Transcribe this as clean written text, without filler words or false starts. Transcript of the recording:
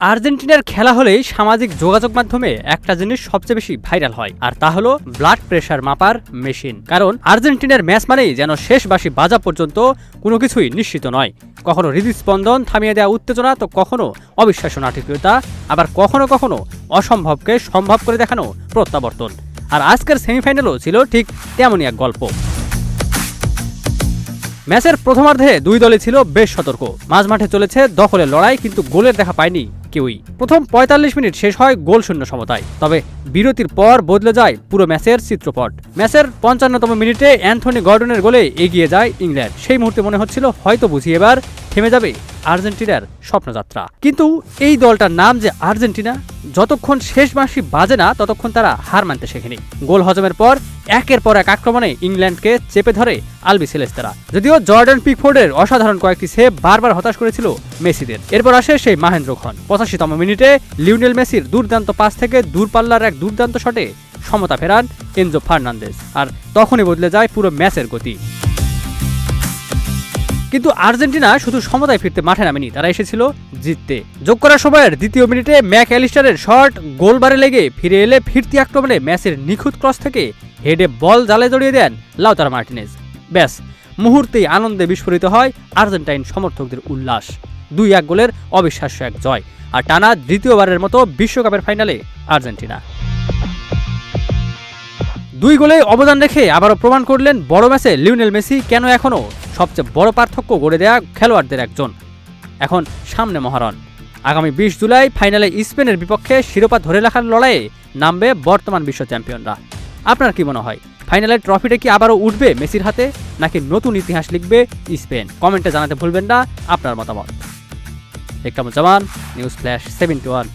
আর্জেন্টিনার খেলা হলেই সামাজিক যোগাযোগ মাধ্যমে একটা জিনিস সবচেয়ে বেশি ভাইরাল হয়, আর তা হলো ব্লাড প্রেশার মাপার মেশিন। কারণ আর্জেন্টিনার ম্যাচ মানেই যেন শেষ বাঁশি বাজা পর্যন্ত কোনো কিছুই নিশ্চিত নয়। কখনো হৃদস্পন্দন থামিয়ে দেওয়া উত্তেজনা, তো কখনো অবিশ্বাস্য নাটকীয়তা, আবার কখনো কখনো অসম্ভবকে সম্ভব করে দেখানো প্রত্যাবর্তন। আর আজকের সেমিফাইনালও ছিল ঠিক তেমনই এক গল্প। ম্যাচের প্রথমার্ধে দুই দলই ছিল বেশ সতর্ক। মাঝমাঠে চলেছে দখলের লড়াই, কিন্তু গোলের দেখা পায়নি কেউই। প্রথম ৪৫ মিনিট শেষ হয় গোল শূন্য সমতায়। তবে বিরতির পর বদলে যায় পুরো ম্যাচের চিত্রপট। ম্যাচের ৫৫তম মিনিটে অ্যান্থনি গর্ডনের গোলে এগিয়ে যায় ইংল্যান্ড। সেই মুহূর্তে মনে হচ্ছিল হয়তো বুঝি এবার থেমে যাবে আর্জেন্টিনার স্বপ্নযাত্রা। কিন্তু এই দলটার নাম যে আর্জেন্টিনা, যতক্ষণ শেষ বাঁশি বাজে না ততক্ষণ তারা হার মানতে শেখেনি। গোল হজমের পর একের পর এক আক্রমণে ইংল্যান্ডকে চেপে ধরে আলবি সেলেস্তারা। যদিও জর্ডান পিকফোর্ডের অসাধারণ কয়েকটি সেভ বারবার হতাশ করেছিল মেসিদের। এরপর আসে সেই মাহেন্দ্রক্ষণ। ৮৫তম মিনিটে লিওনেল মেসির দুর্দান্ত পাস থেকে দূরপাল্লার এক দুর্দান্ত শটে সমতা ফেরান এনজো ফার্নান্দেজ, আর তখনই বদলে যায় পুরো ম্যাচের গতি। কিন্তু আর্জেন্টিনা শুধু সমতায় ফিরতে মাঠে নামেনি, তারা এসেছিল জিততে। যোগ করার সময়ের দ্বিতীয় মিনিটে ম্যাক অ্যালিস্টারের শট গোলবারে লেগে ফিরে এলে ফিরতি আক্রমণে ম্যাচের নিখুঁত ক্রস থেকে হেডে বল জালে জড়িয়ে দেন লাউতারো মার্টিনেজ। ব্যাস, মুহূর্তেই আনন্দে বিস্ফোরিত হয় আর্জেন্টাইন সমর্থকদের উল্লাস। ২-১ গোলের অবিশ্বাস্য এক জয়, আর টানা দ্বিতীয়বারের মতো বিশ্বকাপের ফাইনালে আর্জেন্টিনা। ২ গোলে অবদান রেখে আবারও প্রমাণ করলেন বড় ম্যাচে লিওনেল মেসি কেন এখনও সবচেয়ে বড় পার্থক্য গড়ে দেয়া খেলোয়াড়দের একজন। এখন সামনে মহারণ। আগামী ২০ জুলাই ফাইনালে স্পেনের বিপক্ষে শিরোপা ধরে রাখার লড়াইয়ে নামবে বর্তমান বিশ্ব চ্যাম্পিয়নরা। আপনার কি মনে হয়, ফাইনালের ট্রফিটা কি আবারও উঠবে মেসির হাতে, নাকি নতুন ইতিহাস লিখবে স্পেন? কমেন্টে জানাতে ভুলবেন না আপনার মতামত। Ikramuzzaman, news flash 71।